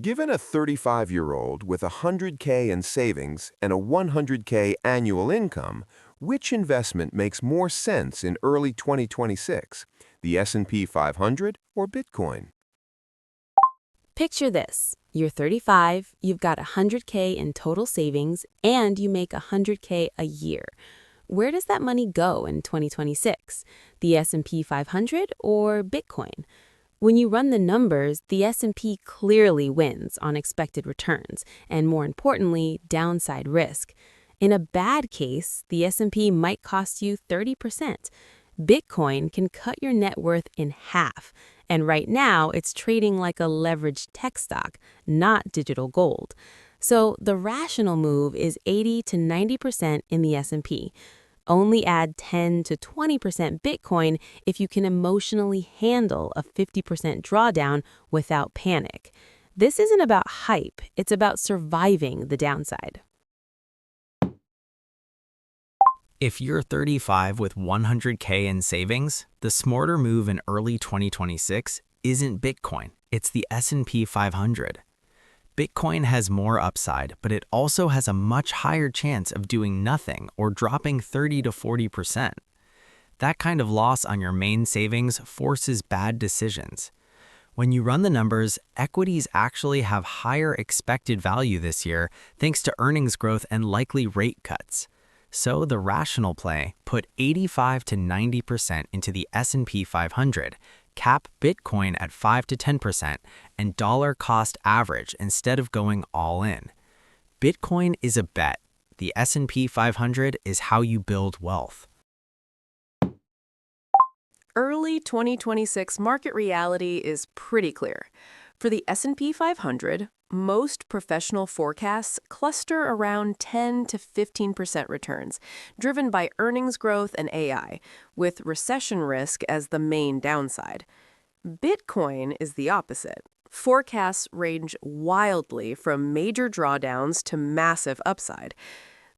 Given a 35-year-old with 100K in savings and a 100K annual income, which investment makes more sense in early 2026? The S&P 500 or Bitcoin? Picture this. You're 35, you've got 100K in total savings, and you make 100K a year. Where does that money go in 2026? The S&P 500 or Bitcoin? When you run the numbers, the S&P clearly wins on expected returns and, more importantly, downside risk. In a bad case, the S&P might cost you 30%. Bitcoin can cut your net worth in half, and right now it's trading like a leveraged tech stock, not digital gold. So the rational move is 80 to 90% in the S&P. Only add 10 to 20% Bitcoin if you can emotionally handle a 50% drawdown without panic. This isn't about hype, it's about surviving the downside. If you're 35 with 100K in savings, the smarter move in early 2026 isn't Bitcoin, it's the S&P 500. Bitcoin has more upside, but it also has a much higher chance of doing nothing or dropping 30 to 40%. That kind of loss on your main savings forces bad decisions. When you run the numbers, equities actually have higher expected value this year thanks to earnings growth and likely rate cuts. So the rational play, put 85 to 90% into the S&P 500, cap Bitcoin at 5 to 10%, and dollar cost average instead of going all in. Bitcoin is a bet. The S&P 500 is how you build wealth. Early 2026 market reality is pretty clear. For the S&P 500, most professional forecasts cluster around 10 to 15% returns, driven by earnings growth and AI, with recession risk as the main downside. Bitcoin is the opposite. Forecasts range wildly from major drawdowns to massive upside.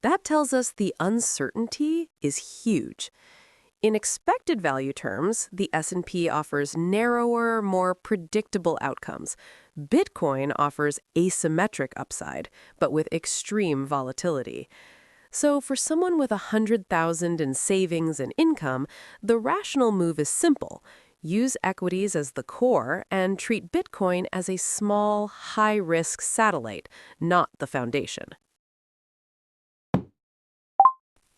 That tells us the uncertainty is huge. In expected value terms, the S&P offers narrower, more predictable outcomes. Bitcoin offers asymmetric upside, but with extreme volatility. So for someone with 100,000 in savings and income, the rational move is simple. Use equities as the core and treat Bitcoin as a small, high-risk satellite, not the foundation.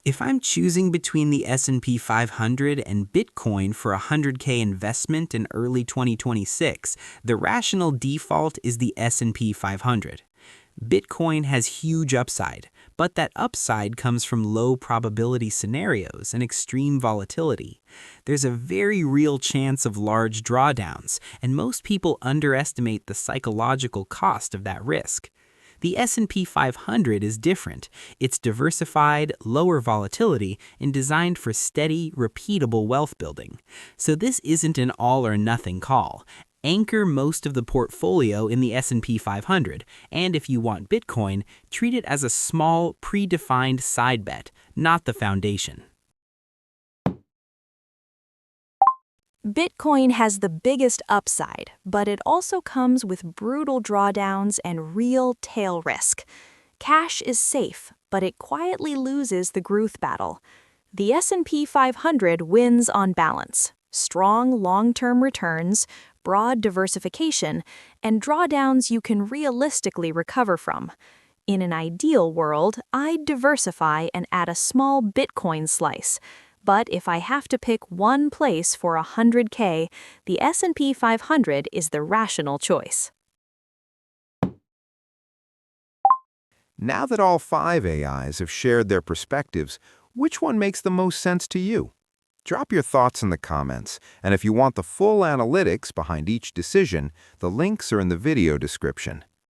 If I'm choosing between the S&P 500 and Bitcoin for a 100K investment in early 2026, the rational default is the S&P 500. Bitcoin has huge upside, but that upside comes from low probability scenarios and extreme volatility. There's a very real chance of large drawdowns, and most people underestimate the psychological cost of that risk. The S&P 500 is different. It's diversified, lower volatility, and designed for steady, repeatable wealth building. So this isn't an all-or-nothing call. Anchor most of the portfolio in the S&P 500, and if you want Bitcoin, treat it as a small, predefined side bet, not the foundation. Bitcoin has the biggest upside, but it also comes with brutal drawdowns and real tail risk. Cash is safe, but it quietly loses the growth battle. The S&P 500 wins on balance: strong long-term returns, broad diversification, and drawdowns you can realistically recover from. In an ideal world, I'd diversify and add a small Bitcoin slice. But if I have to pick one place for 100K, the S&P 500 is the rational choice. Now that all 5 AIs have shared their perspectives, which one makes the most sense to you? Drop your thoughts in the comments, and if you want the full analytics behind each decision, the links are in the video description.